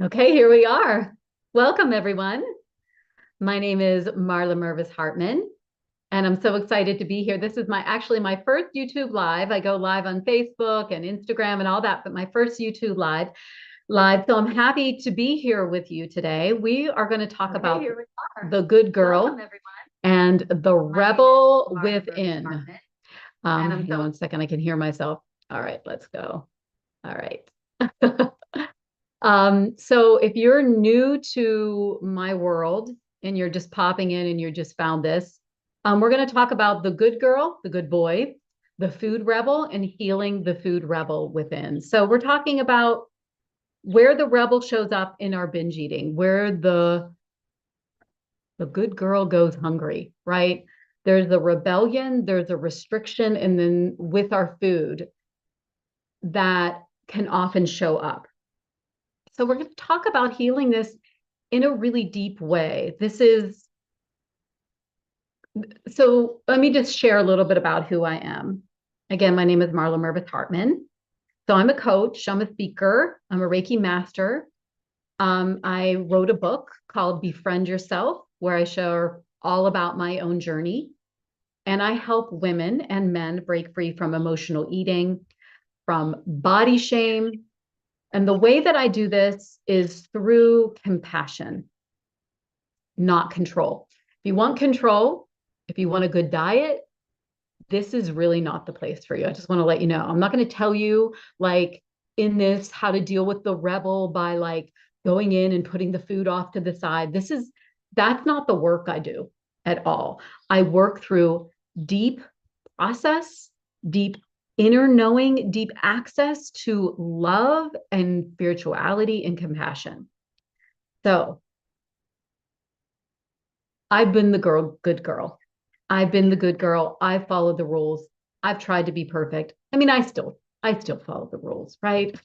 Okay, here we are. Welcome, everyone. My name is Mara Mervvis Hartman, and I'm so excited to be here. This is actually my first YouTube live. I go live on Facebook and Instagram and all that, but my first YouTube live. So I'm happy to be here with you today. We are going to talk about the good girl. Welcome, everyone. And the rebel within. Hang on 1 second, I can hear myself. All right, let's go. All right. So if you're new to my world and you're just popping in and you just found this, we're going to talk about the good girl, the good boy, the food rebel, and healing the food rebel within. So we're talking about where the rebel shows up in our binge eating, where the good girl goes hungry, right? There's a rebellion, there's a restriction, and then with our food that can often show up. So we're going to talk about healing this in a really deep way. So let me just share a little bit about who I am. Again, my name is Mara Mervvis Hartman. So I'm a coach, I'm a speaker, I'm a Reiki master. I wrote a book called Befriend Yourself, where I share all about my own journey. And I help women and men break free from emotional eating, from body shame. And the way that I do this is through compassion, not control. If you want control, if you want a good diet, this is really not the place for you. I just want to let you know. I'm not going to tell you like in this how to deal with the rebel by like going in and putting the food off to the side. That's not the work I do at all. I work through deep process, deep inner knowing, deep access to love and spirituality and compassion. So I've been the good girl. I've been the good girl. I've followed the rules. I've tried to be perfect. I mean, I still follow the rules, right?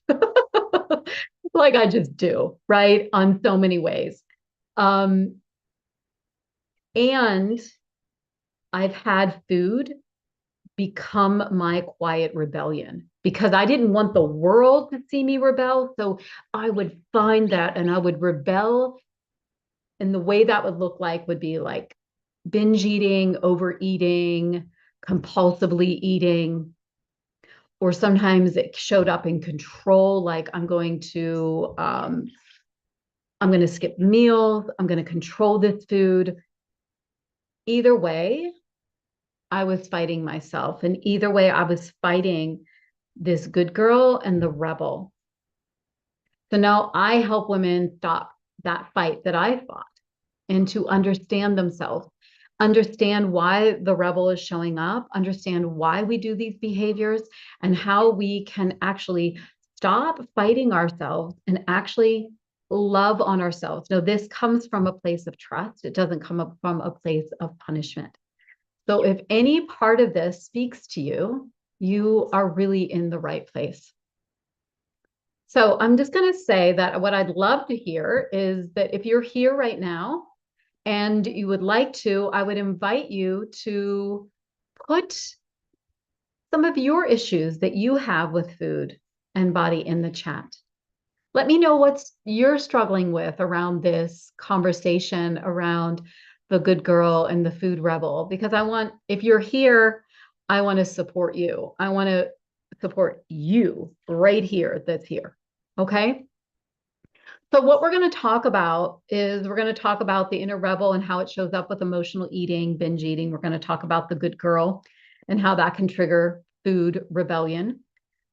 Like I just do, right? On so many ways. Um, and I've had food become my quiet rebellion because I didn't want the world to see me rebel. So I would find that and I would rebel. And the way that would look like would be like binge eating, overeating, compulsively eating, or sometimes it showed up in control, like I'm going to skip meals, I'm going to control this food. Either way, I was fighting myself. And either way, I was fighting this good girl and the rebel. So now I help women stop that fight that I fought and to understand themselves, understand why the rebel is showing up, understand why we do these behaviors, and how we can actually stop fighting ourselves and actually love on ourselves. Now, this comes from a place of trust. It doesn't come up from a place of punishment. So if any part of this speaks to you, you are really in the right place. So I'm just going to say that what I'd love to hear is that if you're here right now and you would like to, I would invite you to put some of your issues that you have with food and body in the chat. Let me know what you're struggling with around this conversation around the good girl and the food rebel, because if you're here, I want to support you. I want to support you right here that's here. Okay. So what we're going to talk about is we're going to talk about the inner rebel and how it shows up with emotional eating, binge eating. We're going to talk about the good girl and how that can trigger food rebellion.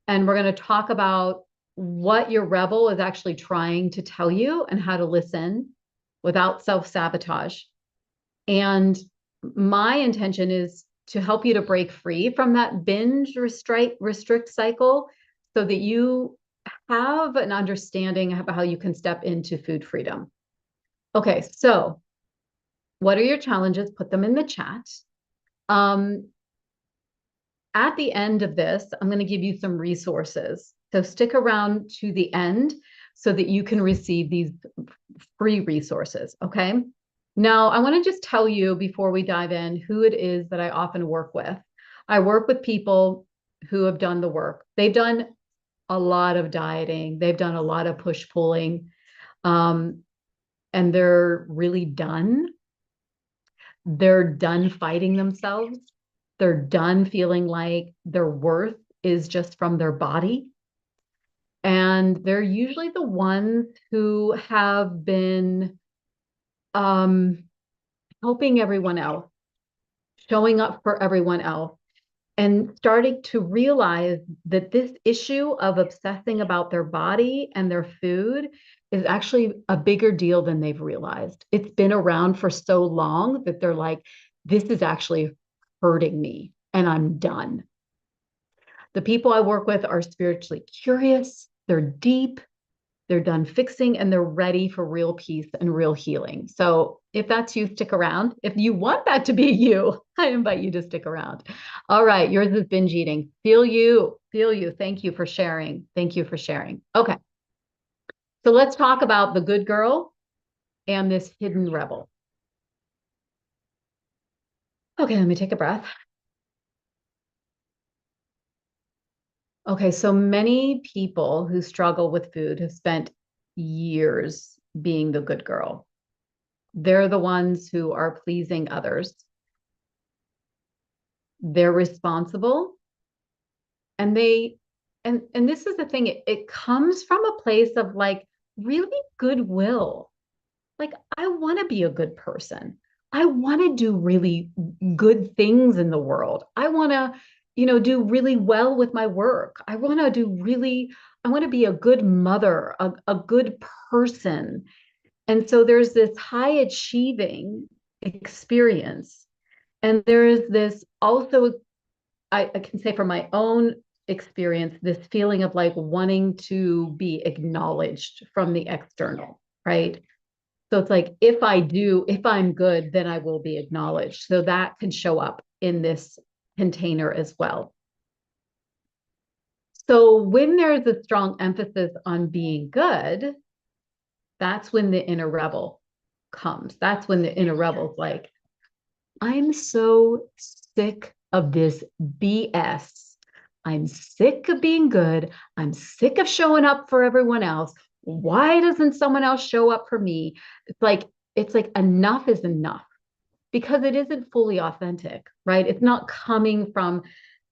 And we're going to talk about what your rebel is actually trying to tell you and how to listen without self-sabotage. And my intention is to help you to break free from that binge restrict cycle so that you have an understanding of how you can step into food freedom. Okay, so what are your challenges? Put them in the chat. At the end of this, I'm going to give you some resources. So stick around to the end so that you can receive these free resources, okay? Now, I want to just tell you before we dive in who it is that I often work with. I work with people who have done the work. They've done a lot of dieting. They've done a lot of push-pulling. And they're really done. They're done fighting themselves. They're done feeling like their worth is just from their body. And they're usually the ones who have been um, helping everyone else, showing up for everyone else, and starting to realize that this issue of obsessing about their body and their food is actually a bigger deal than they've realized. It's been around for so long that they're like, this is actually hurting me and I'm done. The people I work with are spiritually curious, they're deep, they're done fixing, and they're ready for real peace and real healing. So if that's you, stick around. If you want that to be you, I invite you to stick around. All right, yours is binge eating. Feel you, feel you. Thank you for sharing. Thank you for sharing. Okay, so let's talk about the good girl and this hidden rebel. Okay, let me take a breath. Okay, so many people who struggle with food have spent years being the good girl. They're the ones who are pleasing others. They're responsible, and this is the thing, it comes from a place of like really goodwill. Like, I want to be a good person. I want to do really good things in the world. I want to, do really well with my work. I want to be a good mother, a good person. And so there's this high achieving experience. And there is this also, I can say from my own experience, this feeling of like wanting to be acknowledged from the external, right? So it's like, if I'm good, then I will be acknowledged. So that can show up in this container as well. So when there's a strong emphasis on being good, that's when the inner rebel comes. That's when the inner rebel's like, I'm so sick of this BS. I'm sick of being good. I'm sick of showing up for everyone else. Why doesn't someone else show up for me? It's like enough is enough, because it isn't fully authentic, right? It's not coming from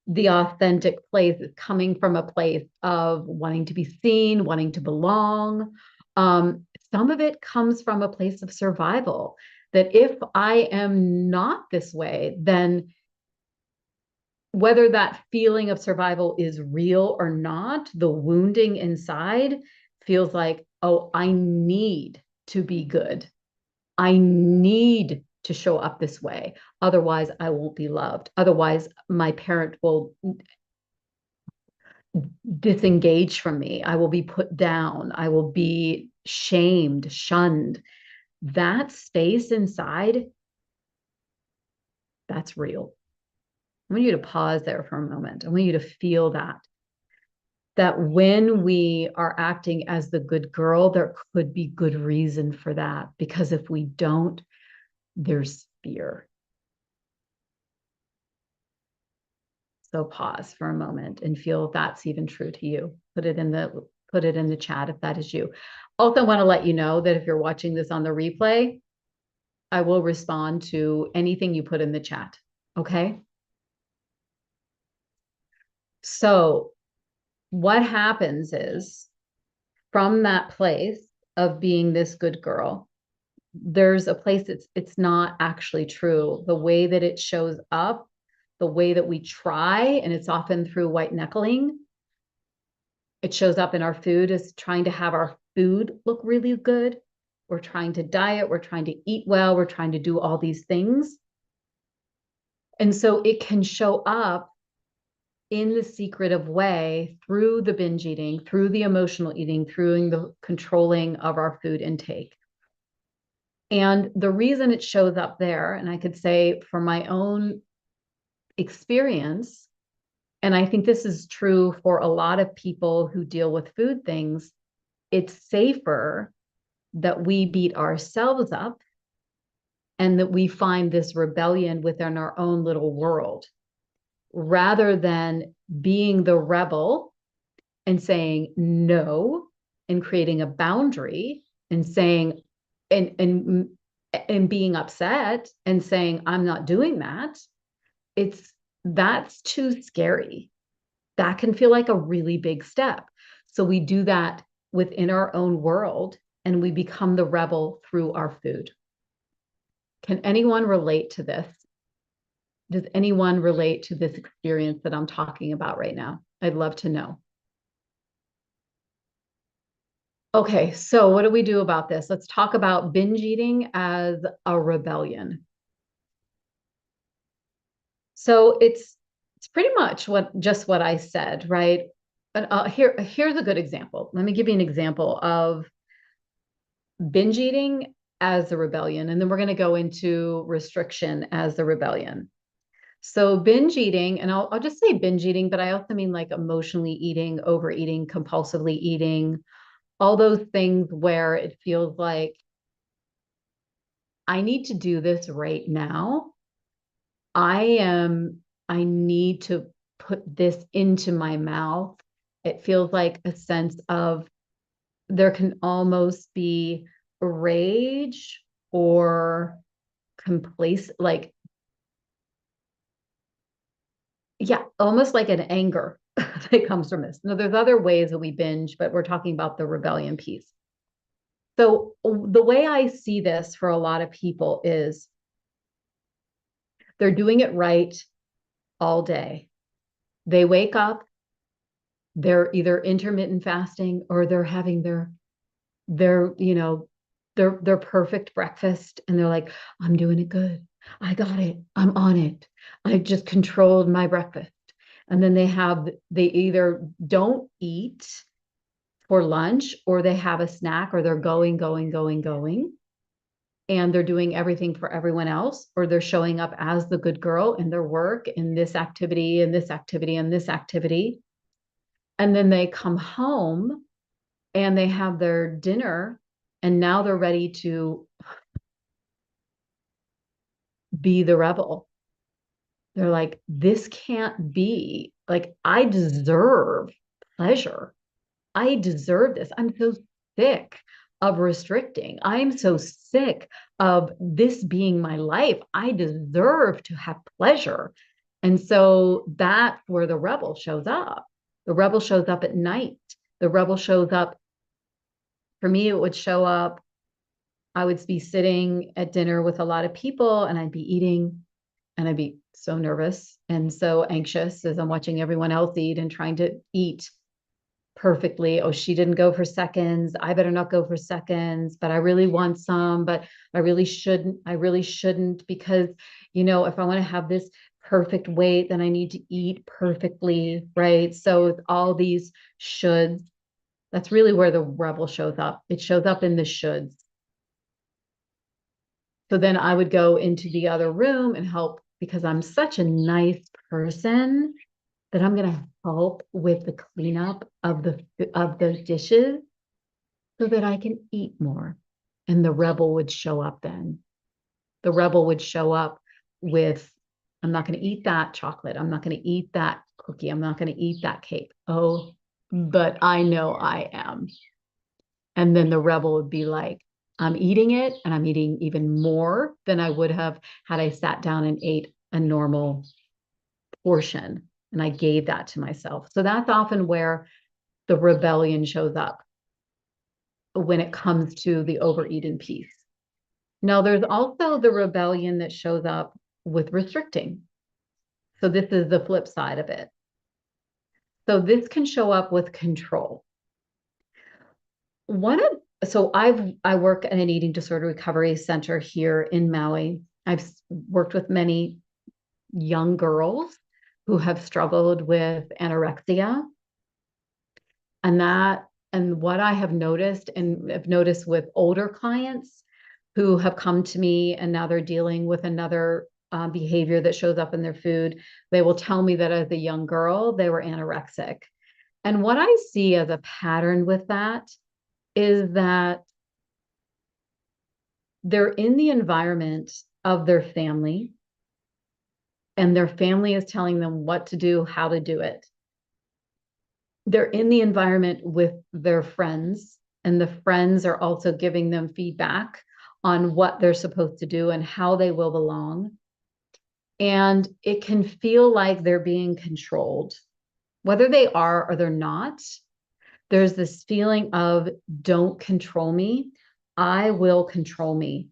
the authentic place. It's coming from a place of wanting to be seen, wanting to belong. Some of it comes from a place of survival, that if I am not this way, then whether that feeling of survival is real or not, the wounding inside feels like, oh, I need to be good. I need to show up this way. Otherwise, I won't be loved. Otherwise, my parent will disengage from me. I will be put down. I will be shamed, shunned. That space inside, that's real. I want you to pause there for a moment. I want you to feel that when we are acting as the good girl, there could be good reason for that. Because if we don't, there's fear. So pause for a moment and feel if that's even true to you. Put it in the chat if that is you. Also, want to let you know that if you're watching this on the replay, I will respond to anything you put in the chat. Okay. So what happens is, from that place of being this good girl, there's a place it's not actually true. The way that it shows up, the way that we try, and it's often through white knuckling. It shows up in our food as trying to have our food look really good. We're trying to diet, we're trying to eat well, we're trying to do all these things. And so it can show up in the secretive way through the binge eating, through the emotional eating, through the controlling of our food intake. And the reason it shows up there, and I could say from my own experience, and I think this is true for a lot of people who deal with food things, it's safer that we beat ourselves up and that we find this rebellion within our own little world, rather than being the rebel and saying no and creating a boundary and saying, and being upset and saying, I'm not doing that, that's too scary. That can feel like a really big step. So we do that within our own world and we become the rebel through our food. Can anyone relate to this? Does anyone relate to this experience that I'm talking about right now? I'd love to know. Okay, so what do we do about this? Let's talk about binge eating as a rebellion. So it's pretty much what I said, right? But here's a good example. Let me give you an example of binge eating as a rebellion, and then we're going to go into restriction as the rebellion. So binge eating, and I'll just say binge eating, but I also mean like emotionally eating, overeating, compulsively eating, all those things where it feels like I need to do this right now. I need to put this into my mouth. It feels like a sense of there can almost be rage or like, yeah, almost like an anger that comes from this. Now, there's other ways that we binge, but we're talking about the rebellion piece. So the way I see this for a lot of people is they're doing it right all day. They wake up, they're either intermittent fasting or they're having their perfect breakfast and they're like, I'm doing it good. I got it. I'm on it. I just controlled my breakfast. And then they either don't eat for lunch or they have a snack or they're going. And they're doing everything for everyone else, or they're showing up as the good girl in their work, in this activity, and this activity, and this activity. And then they come home and they have their dinner, and now they're ready to be the rebel. They're like, this can't be. Like, I deserve pleasure. I deserve this. I'm so sick of restricting. I'm so sick of this being my life. I deserve to have pleasure. And so that's where the rebel shows up. The rebel shows up at night. The rebel shows up, for me, it would show up. I would be sitting at dinner with a lot of people and I'd be eating and I'd be so nervous and so anxious as I'm watching everyone else eat and trying to eat perfectly. Oh, she didn't go for seconds. I better not go for seconds, but I really want some, but I really shouldn't. I really shouldn't because, if I want to have this perfect weight, then I need to eat perfectly, right? So it's all these shoulds. That's really where the rebel shows up. It shows up in the shoulds. So then I would go into the other room and help because I'm such a nice person that I'm going to help with the cleanup of the dishes so that I can eat more. And the rebel would show up then. The rebel would show up with, I'm not going to eat that chocolate. I'm not going to eat that cookie. I'm not going to eat that cake. Oh, but I know I am. And then the rebel would be like, I'm eating it and I'm eating even more than I would have had I sat down and ate a normal portion. And I gave that to myself. So that's often where the rebellion shows up when it comes to the overeaten piece. Now, there's also the rebellion that shows up with restricting. So this is the flip side of it. So this can show up with control. I work at an eating disorder recovery center here in Maui. I've worked with many young girls who have struggled with anorexia. And what I have noticed and have noticed with older clients who have come to me and now they're dealing with another behavior that shows up in their food, they will tell me that as a young girl, they were anorexic. And what I see as a pattern with that is that they're in the environment of their family, and their family is telling them what to do, how to do it. They're in the environment with their friends, and the friends are also giving them feedback on what they're supposed to do and how they will belong. And it can feel like they're being controlled, whether they are or they're not. There's this feeling of don't control me. I will control me.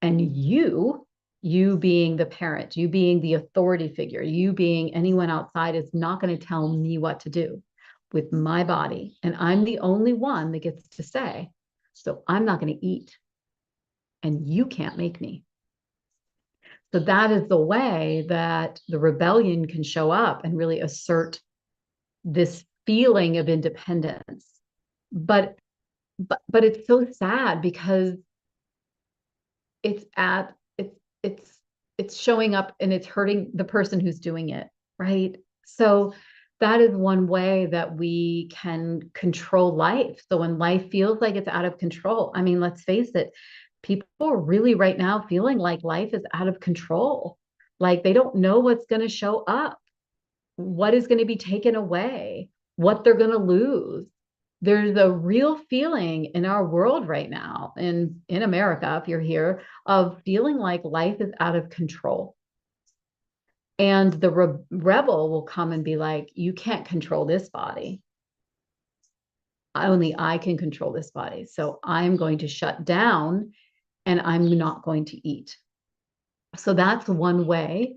And you being the parent, you being the authority figure, you being anyone outside is not going to tell me what to do with my body. And I'm the only one that gets to say, so I'm not going to eat and you can't make me. So that is the way that the rebellion can show up and really assert this feeling of independence. But it's so sad because it's at it's showing up and it's hurting the person who's doing it, right? So that is one way that we can control life. So when life feels like it's out of control, I mean, let's face it, people are really right now feeling like life is out of control. Like they don't know what's going to show up, what is going to be taken away, what they're going to lose. There's a real feeling in our world right now, and in America, if you're here, of feeling like life is out of control. And the rebel will come and be like, you can't control this body. Only I can control this body. So I'm going to shut down and I'm not going to eat. So that's one way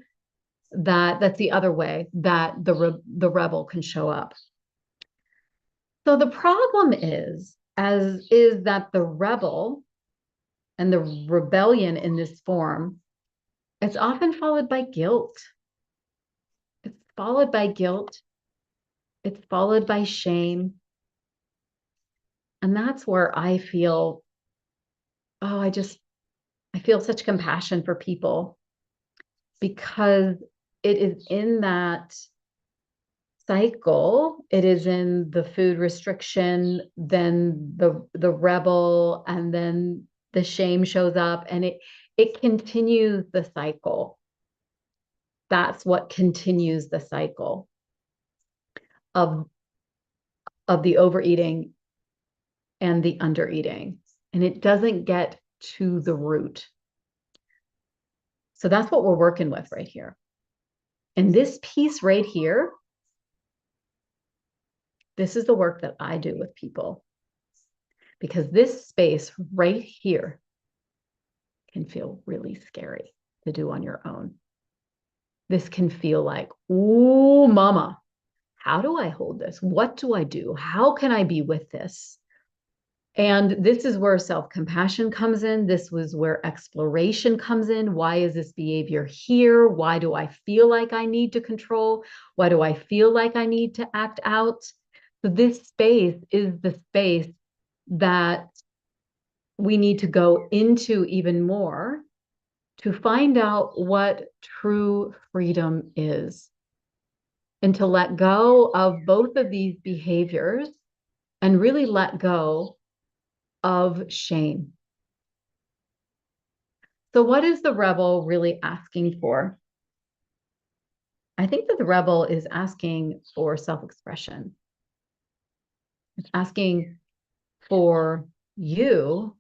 that's the other way that the rebel can show up. So the problem is that the rebel and the rebellion in this form, it's often followed by guilt. It's followed by guilt. It's followed by shame. And that's where I feel, I feel such compassion for people because it is in that cycle. It is in the food restriction, then the rebel, and then the shame shows up, and it continues the cycle. That's what continues the cycle of the overeating and the undereating, and it doesn't get to the root. So that's what we're working with right here. And this piece right here, this is the work that I do with people, because this space right here can feel really scary to do on your own. This can feel like, ooh, mama, how do I hold this? What do I do? How can I be with this? And this is where self-compassion comes in. This was where exploration comes in. Why is this behavior here? Why do I feel like I need to control? Why do I feel like I need to act out? So this space is the space that we need to go into even more to find out what true freedom is, and to let go of both of these behaviors and really let go of shame. So what is the rebel really asking for? I think that the rebel is asking for self-expression. It's asking for you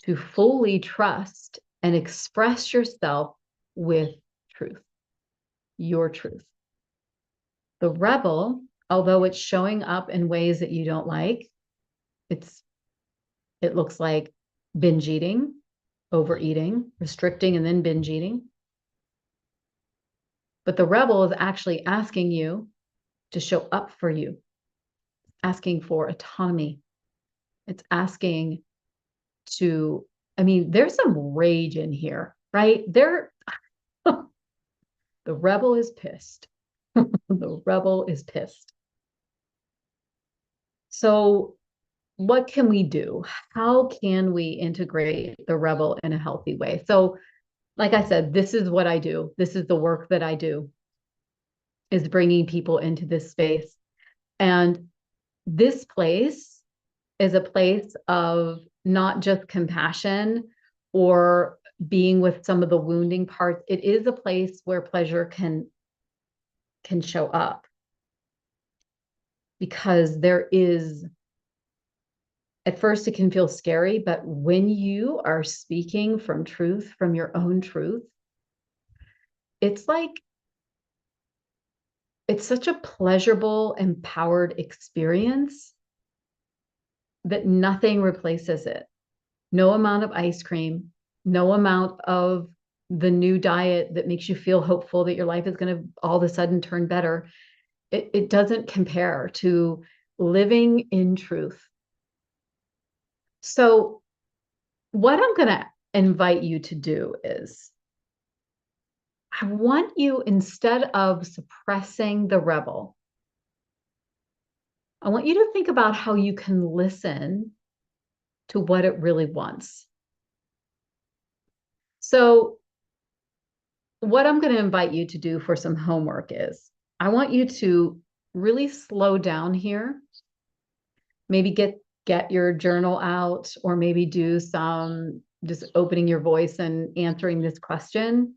to fully trust and express yourself with truth, your truth. The rebel, although it's showing up in ways that you don't like, it looks like binge eating, overeating, restricting, and then binge eating. But the rebel is actually asking you to show up for you, asking for autonomy. It's asking to, I mean, there's some rage in here, right? The rebel is pissed. The rebel is pissed. So what can we do? How can we integrate the rebel in a healthy way? So, like I said, this is what I do. This is the work that I do, is bringing people into this space. And this place is a place of not just compassion or being with some of the wounding parts. It is a place where pleasure can show up, because there is At first, it can feel scary, but when you are speaking from truth, from your own truth, it's like, it's such a pleasurable, empowered experience that nothing replaces it. No amount of ice cream, no amount of the new diet that makes you feel hopeful that your life is going to all of a sudden turn better. It doesn't compare to living in truth. So, what I'm going to invite you to do is, I want you, instead of suppressing the rebel, I want you to think about how you can listen to what it really wants. So, what I'm going to invite you to do for some homework is, I want you to really slow down here. Maybe get your journal out, or maybe do some just opening your voice and answering this question.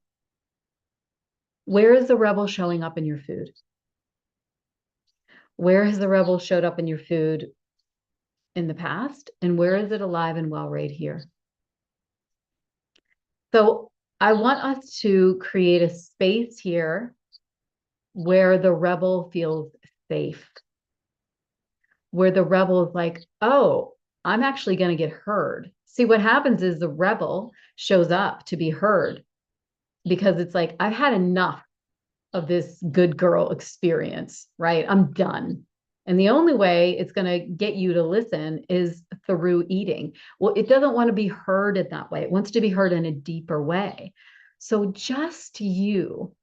Where is the rebel showing up in your food? Where has the rebel showed up in your food in the past? And where is it alive and well right here? So I want us to create a space here where the rebel feels safe, where the rebel is like, oh, I'm actually going to get heard. See, what happens is the rebel shows up to be heard because it's like, I've had enough of this good girl experience, right? I'm done. And the only way it's going to get you to listen is through eating. Well, it doesn't want to be heard in that way. It wants to be heard in a deeper way. So just you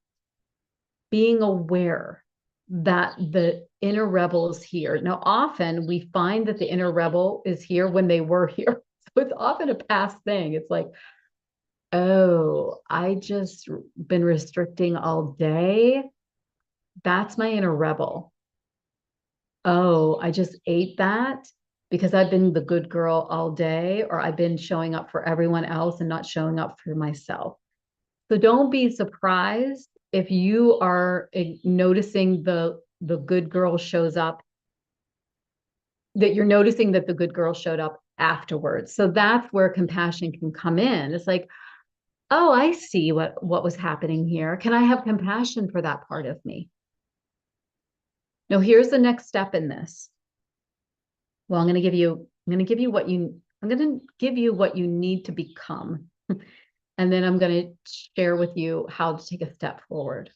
being aware that the inner rebel is here. Now, often we find that the inner rebel is here when they were here. So it's often a past thing. It's like, oh, I just been restricting all day. That's my inner rebel. Oh, I just ate that because I've been the good girl all day, or I've been showing up for everyone else and not showing up for myself. So don't be surprised if you are noticing the good girl shows up, that you're noticing that the good girl showed up afterwards. So that's where compassion can come in. It's like, oh, I see what was happening here. Can I have compassion for that part of me? Now, here's the next step in this. Well, I'm going to give you what you need to become. And then I'm going to share with you how to take a step forward.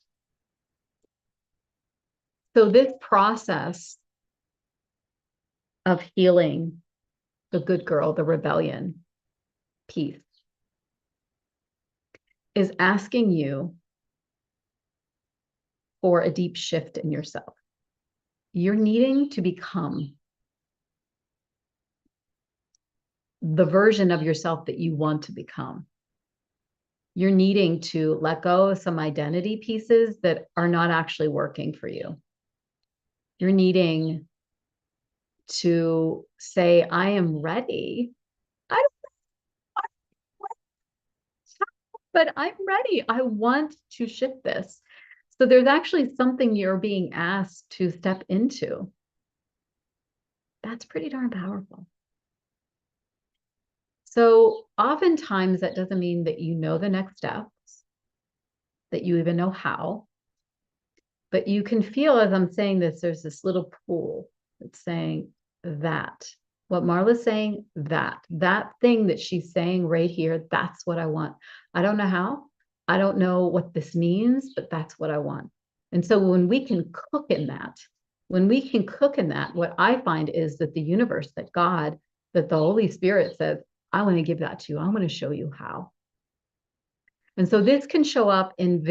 So this process of healing the good girl, the rebellion piece, is asking you for a deep shift in yourself. You're needing to become the version of yourself that you want to become. You're needing to let go of some identity pieces that are not actually working for you. You're needing to say, I am ready. I don't know, but I'm ready. I want to shift this. So there's actually something you're being asked to step into. That's pretty darn powerful. So oftentimes that doesn't mean that you know the next steps, that you even know how, but you can feel, as I'm saying this, there's this little pool that's saying that. What Marla's saying, that thing that she's saying right here, that's what I want. I don't know how, I don't know what this means, but that's what I want. And so when we can cook in that, what I find is that the universe, that God, that the Holy Spirit says, I want to give that to you. I want to show you how. And so this can show up in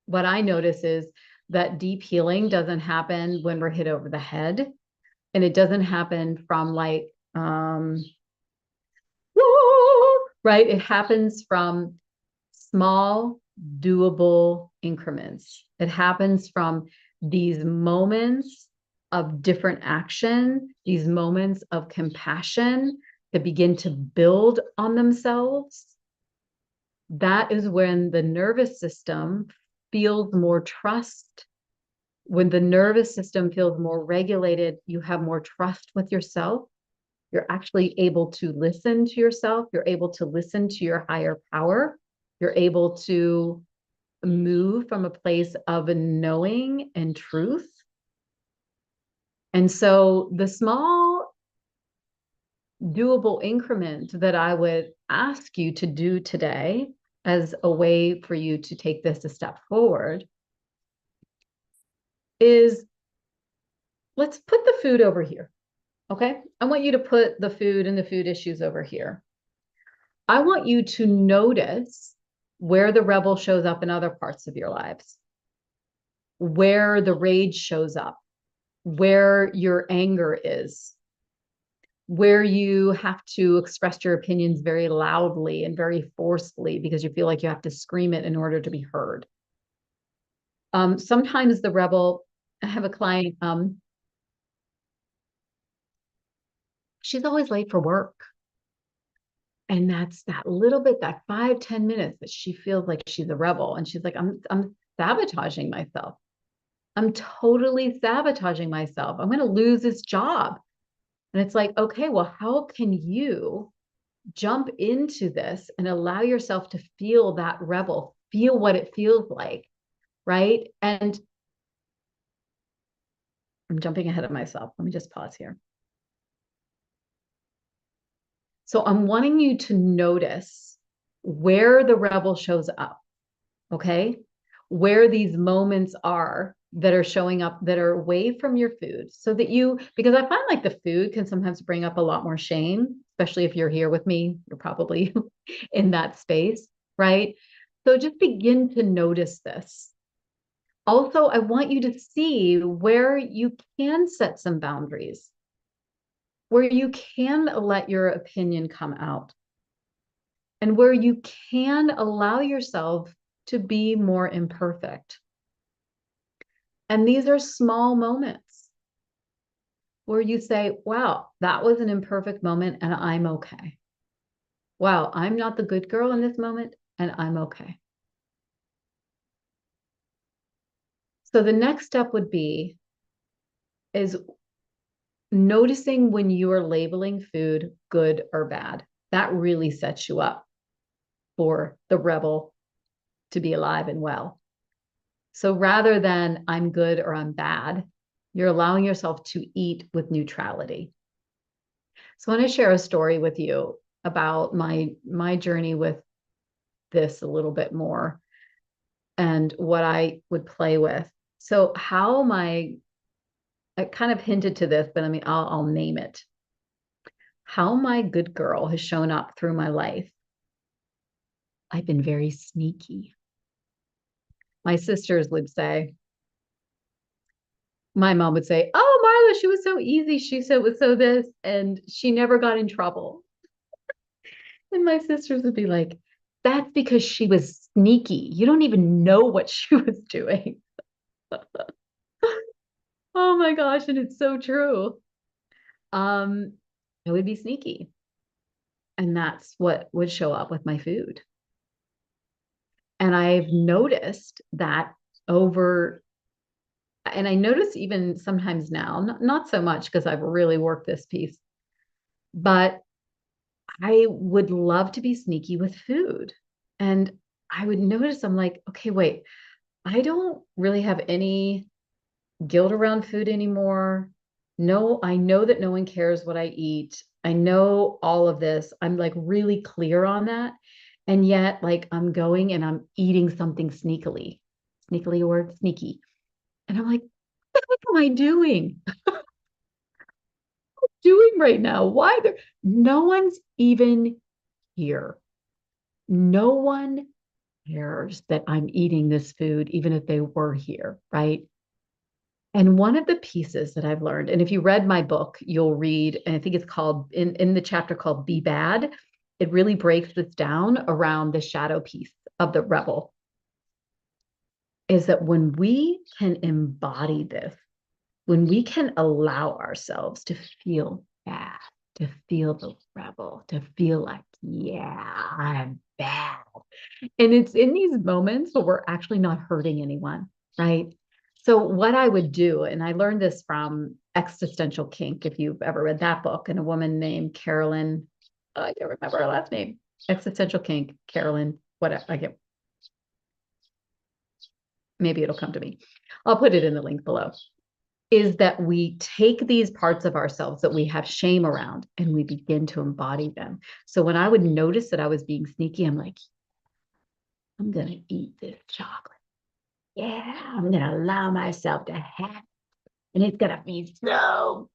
what I notice is that deep healing doesn't happen when we're hit over the head. And it doesn't happen from like, right? It happens from small, doable increments. It happens from these moments of different action, these moments of compassion that begin to build on themselves. That is when the nervous system feels more trust When the nervous system feels more regulated, you have more trust with yourself. You're actually able to listen to yourself. You're able to listen to your higher power. You're able to move from a place of knowing and truth. And so the small doable increment that I would ask you to do today as a way for you to take this a step forward is, let's put the food over here. Okay. I want you to put the food and the food issues over here. I want you to notice where the rebel shows up in other parts of your lives, where the rage shows up, where your anger is, where you have to express your opinions very loudly and very forcefully because you feel like you have to scream it in order to be heard. Sometimes the rebel, I have a client, she's always late for work. And that's that little bit, that 5-10 minutes that she feels like she's a rebel. And she's like, I'm sabotaging myself. I'm totally sabotaging myself. I'm going to lose this job. And it's like, okay, well, how can you jump into this and allow yourself to feel that rebel, feel what it feels like, right? And I'm jumping ahead of myself. Let me just pause here. So I'm wanting you to notice where the rebel shows up, okay? Where these moments are that are showing up that are away from your food, so that you, because I find like the food can sometimes bring up a lot more shame, especially if you're here with me, you're probably in that space, right? So just begin to notice this. Also, I want you to see where you can set some boundaries, where you can let your opinion come out, and where you can allow yourself to be more imperfect. And these are small moments where you say, wow, that was an imperfect moment and I'm okay. Wow, I'm not the good girl in this moment and I'm okay. So the next step would be is noticing when you are labeling food good or bad. That really sets you up for the rebel to be alive and well. So rather than I'm good or I'm bad, you're allowing yourself to eat with neutrality. So I want to share a story with you about my journey with this a little bit more and what I would play with. So how I kind of hinted to this, but I mean I'll name it. How my good girl has shown up through my life. I've been very sneaky. My sisters would say, my mom would say, "Oh, Marla, she was so easy. She said was so this, and she never got in trouble." And my sisters would be like, "That's because she was sneaky. You don't even know what she was doing." Oh my gosh, and it's so true. Um, I would be sneaky, and that's what would show up with my food. And I've noticed that over, and I notice even sometimes now, not so much because I've really worked this piece, but I would love to be sneaky with food. And I would notice I'm like, okay, wait, I don't really have any guilt around food anymore. No, I know that no one cares what I eat. I know all of this. I'm like really clear on that. And yet, like, I'm going and I'm eating something sneakily, sneakily or sneaky. And I'm like, what the heck am I doing? Doing right now? Why there? No one's even here. No one cares that I'm eating this food, even if they were here, right? And one of the pieces that I've learned, and if you read my book, you'll read, and I think it's called in the chapter called Be Bad, it really breaks this down around the shadow piece of the rebel. Is that when we can embody this, when we can allow ourselves to feel bad, to feel the rebel, to feel like, yeah, I'm bad. And it's in these moments where we're actually not hurting anyone, right? So what I would do, and I learned this from Existential Kink, if you've ever read that book, and a woman named Carolyn, I can't remember her last name, Existential Kink, Carolyn, whatever, I get, maybe it'll come to me. I'll put it in the link below. Is that we take these parts of ourselves that we have shame around and we begin to embody them. So when I would notice that I was being sneaky, I'm like, I'm going to eat this chocolate. Yeah, I'm going to allow myself to have it. And it's going to be so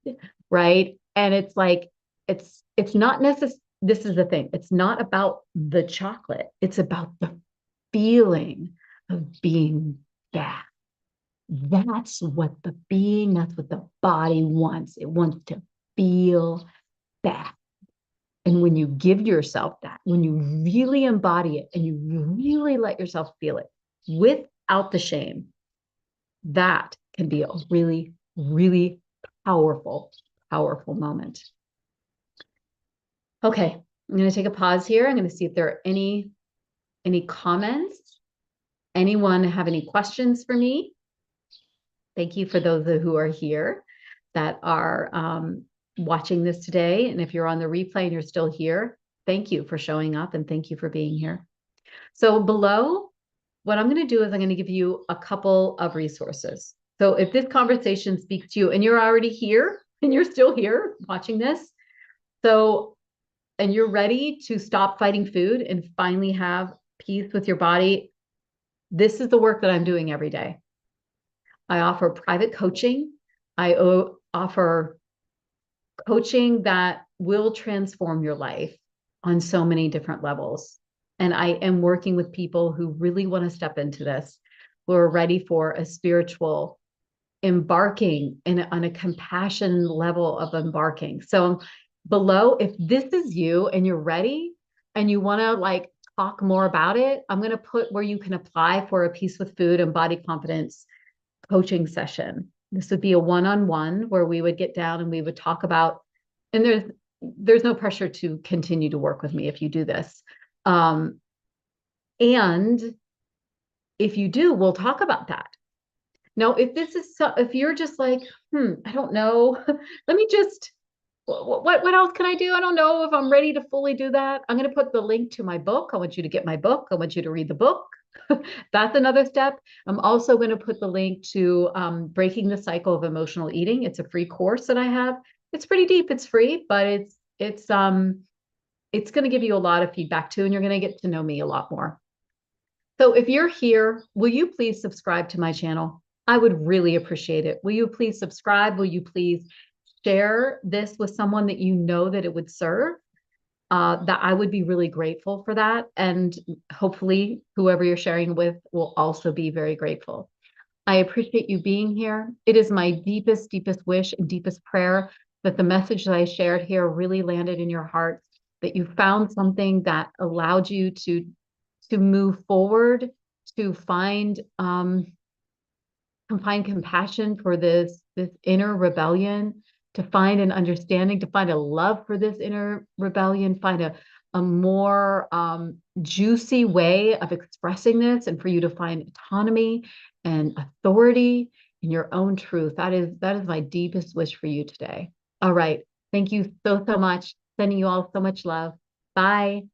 good. Right. And it's like, it's not necessary. This is the thing. It's not about the chocolate. It's about the feeling of being bad. That's what that's what the body wants. It wants to feel bad. And when you give yourself that, when you really embody it and you really let yourself feel it without the shame, that can be a really, really powerful, powerful moment. Okay, I'm going to take a pause here. I'm going to see if there are any comments. Anyone have any questions for me? Thank you for those who are here that are watching this today. And if you're on the replay and you're still here, thank you for showing up and thank you for being here. So below, what I'm going to do is I'm going to give you a couple of resources. So if this conversation speaks to you and you're already here and you're still here watching this, and you're ready to stop fighting food and finally have peace with your body, this is the work that I'm doing every day. I offer private coaching. I offer coaching that will transform your life on so many different levels. And I am working with people who really want to step into this, who are ready for a spiritual embarking on a compassion level of embarking. So below, if this is you and you're ready and you want to like talk more about it, I'm going to put where you can apply for a Peace with Food and Body Confidence coaching session. This would be a one-on-one where we would get down and we would talk about, and there's no pressure to continue to work with me if you do this. And if you do, we'll talk about that. Now, if you're just like, I don't know, let me just, what else can I do? I don't know if I'm ready to fully do that. I'm going to put the link to my book. I want you to get my book. I want you to read the book. That's another step. I'm also going to put the link to Breaking the Cycle of Emotional Eating. It's a free course that I have. It's pretty deep. It's free, but it's going to give you a lot of feedback too, and you're going to get to know me a lot more. So if you're here, will you please subscribe to my channel? I would really appreciate it. Will you please subscribe? Will you please share this with someone that you know that it would serve? That I would be really grateful for that. And hopefully whoever you're sharing with will also be very grateful. I appreciate you being here. It is my deepest, deepest wish and deepest prayer that the message that I shared here really landed in your heart, that you found something that allowed you to move forward, to find compassion for this inner rebellion, to find an understanding, to find a love for this inner rebellion, find a more juicy way of expressing this, and for you to find autonomy and authority in your own truth. That is my deepest wish for you today. All right. Thank you so much. Sending you all so much love. Bye.